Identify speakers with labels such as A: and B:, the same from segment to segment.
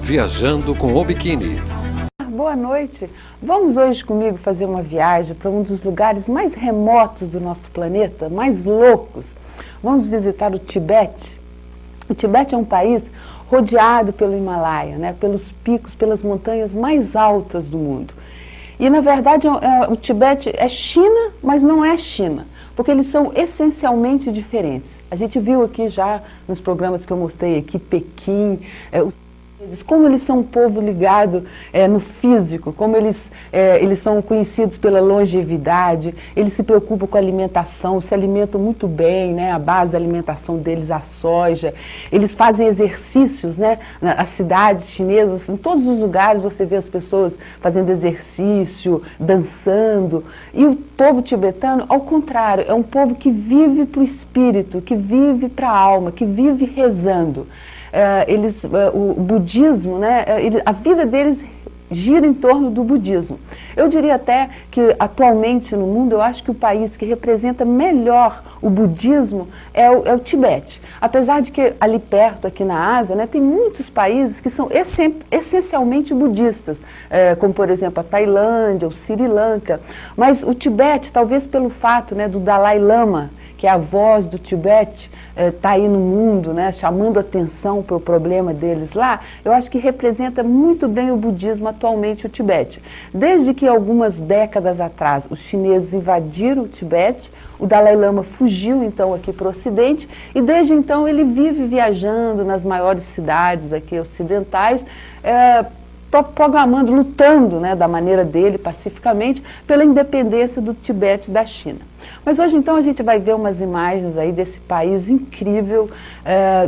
A: Viajando com o Biquíni.
B: Boa noite! Vamos hoje comigo fazer uma viagem para um dos lugares mais remotos do nosso planeta, mais loucos. Vamos visitar o Tibete. O Tibete é um país rodeado pelo Himalaia, né, pelos picos, pelas montanhas mais altas do mundo. E, na verdade, o Tibete é China, mas não é China, porque eles são essencialmente diferentes. A gente viu aqui já nos programas que eu mostrei aqui, Pequim, como eles são um povo ligado no físico, como eles são conhecidos pela longevidade, eles se preocupam com a alimentação, se alimentam muito bem, né? A base da alimentação deles é a soja, eles fazem exercícios, né? Nas cidades chinesas, em todos os lugares você vê as pessoas fazendo exercício, dançando, e o povo tibetano, ao contrário, é um povo que vive para o espírito, que vive para a alma, que vive rezando. O budismo, né, a vida deles gira em torno do budismo. Eu diria até que atualmente no mundo, eu acho que o país que representa melhor o budismo é o Tibete. Apesar de que ali perto, aqui na Ásia, né, tem muitos países que são essencialmente budistas, como por exemplo a Tailândia, o Sri Lanka, mas o Tibete, talvez pelo fato, né, do Dalai Lama, que é a voz do Tibete, está aí no mundo, né, chamando atenção para o problema deles lá, eu acho que representa muito bem o budismo atualmente, o Tibete. Desde que algumas décadas atrás os chineses invadiram o Tibete, o Dalai Lama fugiu então aqui para o Ocidente e desde então ele vive viajando nas maiores cidades aqui ocidentais, proclamando, lutando, né, da maneira dele, pacificamente, pela independência do Tibete da China. Mas hoje então a gente vai ver umas imagens aí desse país incrível,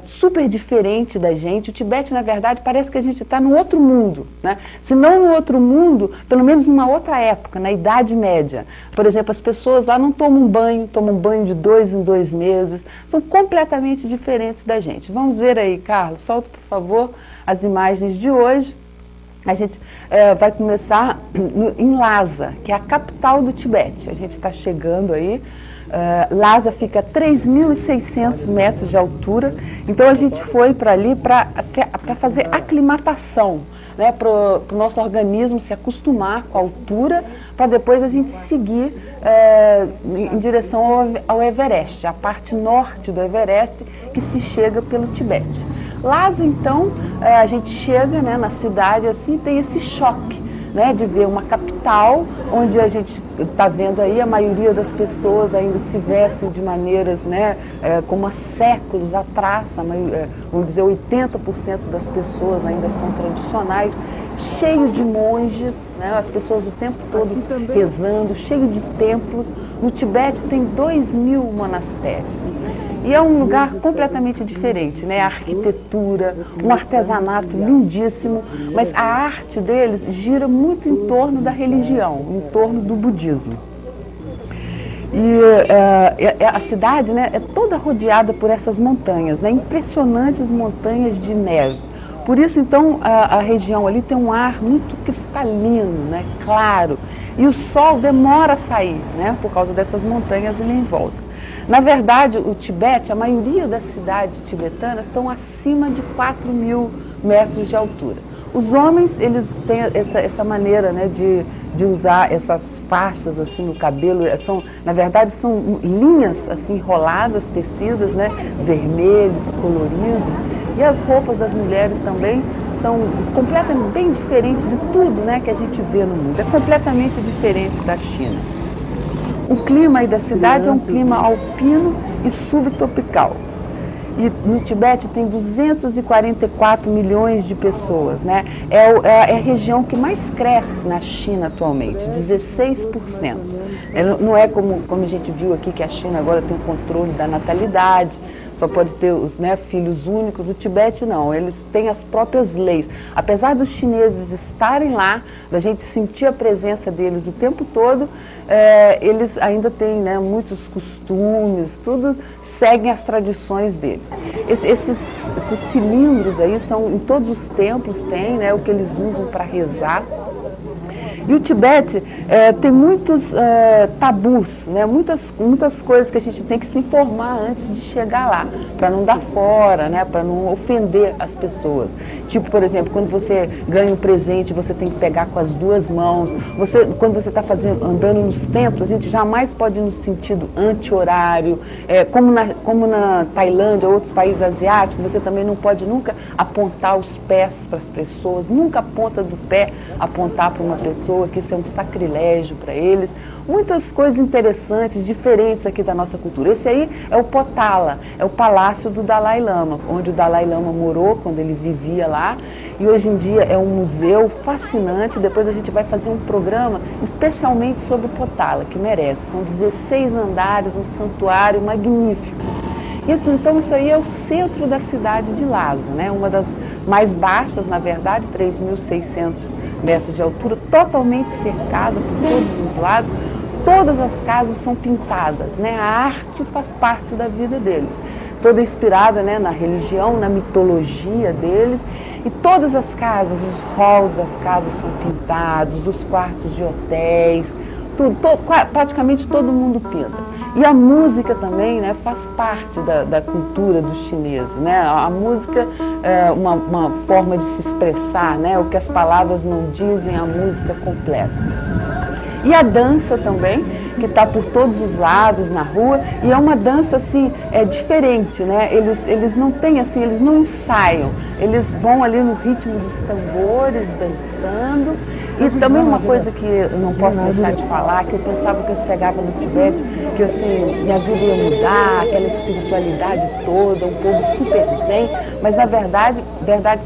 B: super diferente da gente. O Tibete, na verdade, parece que a gente está no outro mundo, né? Se não no outro mundo, pelo menos numa outra época, na Idade Média. Por exemplo, as pessoas lá não tomam banho de 2 em 2 meses, são completamente diferentes da gente. Vamos ver aí, Carlos, solta por favor as imagens de hoje. A gente vai começar em Lhasa, que é a capital do Tibete. A gente está chegando aí. Lhasa fica a 3.600 metros de altura. Então a gente foi para ali para fazer aclimatação, né, para o nosso organismo se acostumar com a altura, para depois a gente seguir em direção ao Everest, a parte norte do Everest que se chega pelo Tibete. Lhasa, então, a gente chega, né, na cidade, assim, tem esse choque, né, de ver uma capital, onde a gente está vendo aí a maioria das pessoas ainda se vestem de maneiras, né, como há séculos atrás, vamos dizer, 80% das pessoas ainda são tradicionais, cheio de monges, né, as pessoas o tempo todo rezando, cheio de templos. No Tibete tem 2.000 monastérios. E é um lugar completamente diferente, né? A arquitetura, um artesanato lindíssimo, mas a arte deles gira muito em torno da religião, em torno do budismo. E a cidade, né, é toda rodeada por essas montanhas, né? Impressionantes montanhas de neve. Por isso, então, a região ali tem um ar muito cristalino, né, claro. E o sol demora a sair, né, por causa dessas montanhas ali em volta. Na verdade, o Tibete, a maioria das cidades tibetanas estão acima de 4.000 metros de altura. Os homens, eles têm essa maneira, né, de usar essas faixas assim no cabelo, na verdade são linhas assim enroladas, tecidas, né, vermelhos, coloridos. E as roupas das mulheres também são completamente bem diferentes de tudo, né, que a gente vê no mundo. É completamente diferente da China. O clima aí da cidade é um clima alpino e subtropical. E no Tibete tem 244 milhões de pessoas, né? É a região que mais cresce na China atualmente, 16%. Não é como a gente viu aqui, que a China agora tem o controle da natalidade, só pode ter os, né, filhos únicos. O Tibete não, eles têm as próprias leis. Apesar dos chineses estarem lá, da gente sentir a presença deles o tempo todo, eles ainda têm, né, muitos costumes, tudo seguem as tradições deles. Esses cilindros aí são, em todos os templos tem, né, o que eles usam para rezar. E o Tibete tem muitos tabus, né? Muitas coisas que a gente tem que se informar antes de chegar lá, para não dar fora, né? Para não ofender as pessoas. Tipo, por exemplo, quando você ganha um presente, você tem que pegar com as duas mãos. Quando você está andando nos templos, a gente jamais pode ir no sentido anti-horário. Como na Tailândia, outros países asiáticos, você também não pode nunca apontar os pés para as pessoas, nunca a ponta do pé apontar para uma pessoa, que isso é um sacrilégio para eles. Muitas coisas interessantes, diferentes aqui da nossa cultura. Esse aí é o Potala, é o palácio do Dalai Lama, onde o Dalai Lama morou quando ele vivia lá. E hoje em dia é um museu fascinante. Depois a gente vai fazer um programa especialmente sobre o Potala, que merece. São 16 andares, um santuário magnífico. Então isso aí é o centro da cidade de Lhasa, né? Uma das mais baixas, na verdade, 3.600 metros de altura, totalmente cercada por todos os lados. Todas as casas são pintadas, né? A arte faz parte da vida deles, toda inspirada, né, na religião, na mitologia deles. E todas as casas, os halls das casas são pintados, os quartos de hotéis, praticamente todo mundo pinta. E a música também, né, faz parte da cultura dos chineses, né? A música é uma forma de se expressar, né? O que as palavras não dizem, a música completa. E a dança também, que está por todos os lados na rua, e é uma dança assim, diferente, né? Eles não têm assim, eles não ensaiam, eles vão ali no ritmo dos tambores, dançando. E também uma coisa que eu não posso deixar de falar, que eu pensava que eu chegava no Tibete, que assim, minha vida ia mudar, aquela espiritualidade toda, um povo super zen, mas na verdade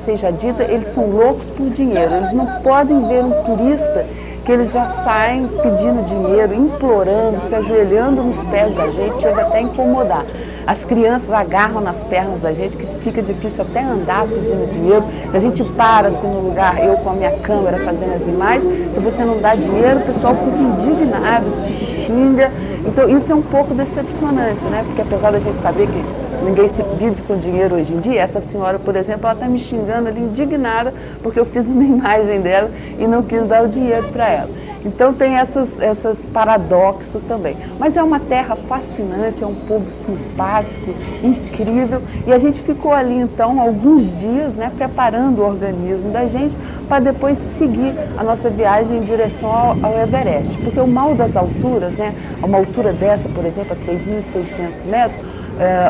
B: seja dita, eles são loucos por dinheiro, eles não podem ver um turista que eles já saem pedindo dinheiro, implorando, se ajoelhando nos pés da gente, chega até a incomodar. As crianças agarram nas pernas da gente, que fica difícil até andar pedindo dinheiro. Se a gente para assim no lugar, eu com a minha câmera fazendo as imagens, se você não dá dinheiro, o pessoal fica indignado, te xinga. Então isso é um pouco decepcionante, né? Porque apesar da gente saber que ninguém se vive com dinheiro hoje em dia, essa senhora, por exemplo, ela está me xingando ali, indignada, porque eu fiz uma imagem dela e não quis dar o dinheiro para ela. Então tem esses paradoxos também. Mas é uma terra fascinante, é um povo simpático, incrível. E a gente ficou ali então alguns dias, né, preparando o organismo da gente para depois seguir a nossa viagem em direção ao Everest. Porque o mal das alturas, né, uma altura dessa, por exemplo, a 3.600 metros,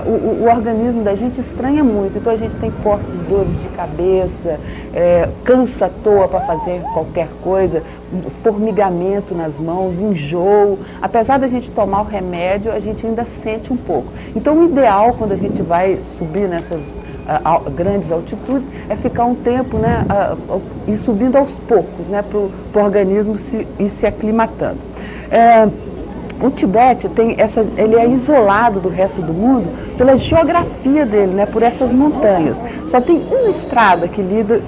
B: o organismo da gente estranha muito, então a gente tem fortes dores de cabeça, cansa à toa para fazer qualquer coisa, formigamento nas mãos, enjoo. Apesar da gente tomar o remédio, a gente ainda sente um pouco. Então o ideal quando a gente vai subir nessas grandes altitudes é ficar um tempo, né, ir subindo aos poucos, né, para o organismo ir se aclimatando. O Tibete ele é isolado do resto do mundo pela geografia dele, né, por essas montanhas. Só tem uma estrada que liga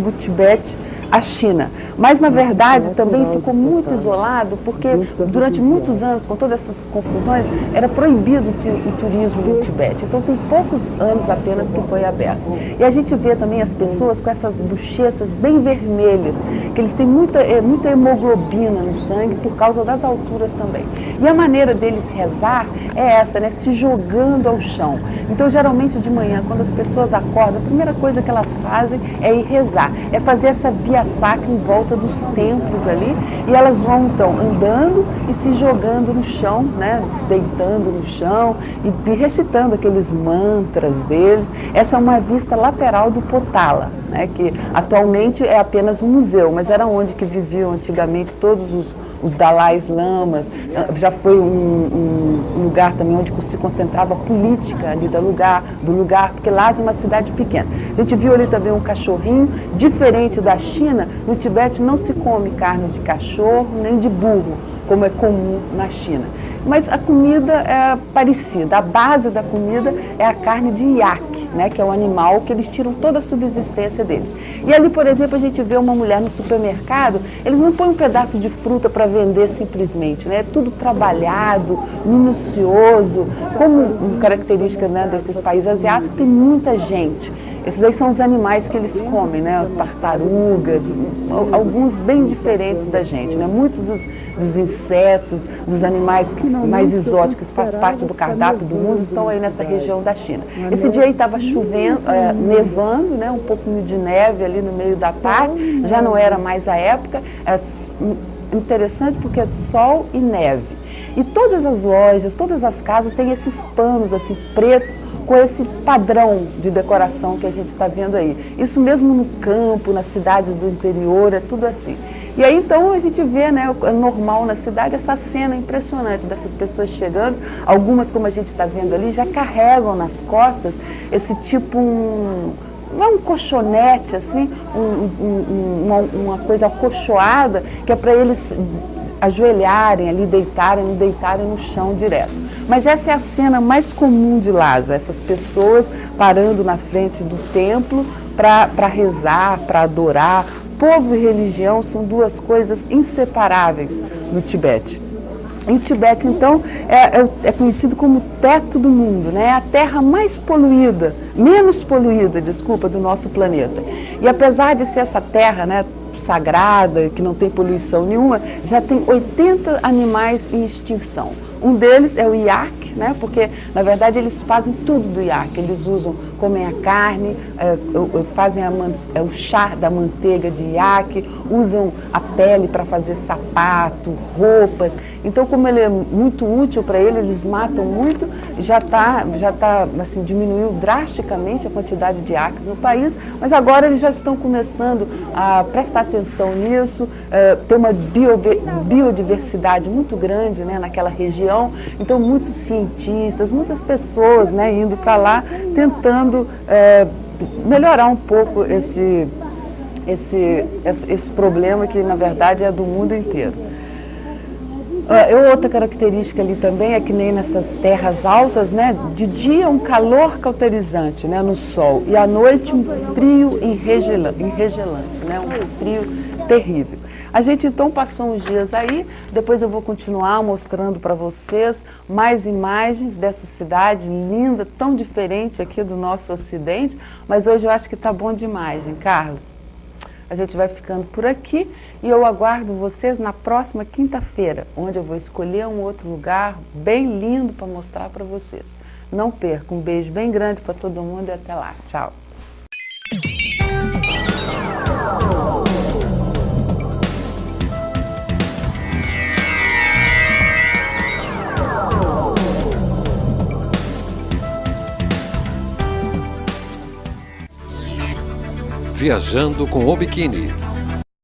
B: o Tibete à China. Mas, na verdade, também ficou muito isolado porque, durante muitos anos, com todas essas confusões, era proibido o turismo no Tibete. Então, tem poucos anos apenas que foi aberto. E a gente vê também as pessoas com essas bochechas bem vermelhas, que eles têm muita hemoglobina no sangue por causa das alturas também. E a maneira deles rezar é essa, né, se jogando ao chão. Então, geralmente, de manhã, quando as pessoas acordam, a primeira coisa que elas fazem é ir rezar, é fazer essa via sacra em volta dos templos ali, e elas vão então andando e se jogando no chão, né, deitando no chão e recitando aqueles mantras deles. Essa é uma vista lateral do Potala, né, que atualmente é apenas um museu, mas era onde que viviam antigamente todos os Dalais Lamas. Já foi um lugar também onde se concentrava a política ali do lugar, porque Lhasa é uma cidade pequena. A gente viu ali também um cachorrinho, diferente da China, no Tibete não se come carne de cachorro nem de burro, como é comum na China. Mas a comida é parecida, a base da comida é a carne de iaque, né, que é um animal que eles tiram toda a subsistência deles. E ali, por exemplo, a gente vê uma mulher no supermercado, eles não põem um pedaço de fruta para vender simplesmente, né, é tudo trabalhado, minucioso, como característica, né, desses países asiáticos, tem muita gente. Esses aí são os animais que eles comem, né? As tartarugas, alguns bem diferentes da gente, né? Muitos dos insetos, dos animais mais exóticos, que faz parte do cardápio do mundo, estão aí nessa região da China. Esse dia aí estava chovendo, nevando, né? Um pouquinho de neve ali no meio da tarde, já não era mais a época. É interessante porque é sol e neve. E todas as lojas, todas as casas têm esses panos assim pretos com esse padrão de decoração que a gente está vendo aí. Isso mesmo no campo, nas cidades do interior, é tudo assim. E aí então a gente vê, né, normal na cidade, essa cena impressionante dessas pessoas chegando. Algumas, como a gente está vendo ali, já carregam nas costas esse tipo não é um colchonete, assim, uma coisa acolchoada, que é para eles ajoelharem ali, deitarem no chão direto. Mas essa é a cena mais comum de Lhasa, essas pessoas parando na frente do templo para rezar, para adorar. Povo e religião são duas coisas inseparáveis no Tibete. E o Tibete, então, é conhecido como o teto do mundo, né? É a terra mais poluída, menos poluída, desculpa, do nosso planeta. E apesar de ser essa terra, né, sagrada, que não tem poluição nenhuma, já tem 80 animais em extinção. Um deles é o iaque, né? Porque, na verdade, eles fazem tudo do iaque. Eles comem a carne, fazem o chá da manteiga de iaque, usam a pele para fazer sapato, roupas. Então, como ele é muito útil para eles matam muito, já tá, assim, diminuiu drasticamente a quantidade de iaques no país, mas agora eles já estão começando a prestar atenção nisso, ter uma biodiversidade muito grande, né, naquela região. Então, muitos cientistas, muitas pessoas, né, indo para lá, tentando melhorar um pouco esse problema que, na verdade, é do mundo inteiro. Outra característica ali também é que nem nessas terras altas, né, de dia um calor cauterizante, né, no sol, e à noite um frio enregelante, né, um frio terrível. A gente então passou uns dias aí, depois eu vou continuar mostrando para vocês mais imagens dessa cidade linda, tão diferente aqui do nosso Ocidente, mas hoje eu acho que está bom demais, hein, Carlos? A gente vai ficando por aqui e eu aguardo vocês na próxima quinta-feira, onde eu vou escolher um outro lugar bem lindo para mostrar para vocês. Não perca, um beijo bem grande para todo mundo e até lá. Tchau.
A: Viajando com o Biquíni.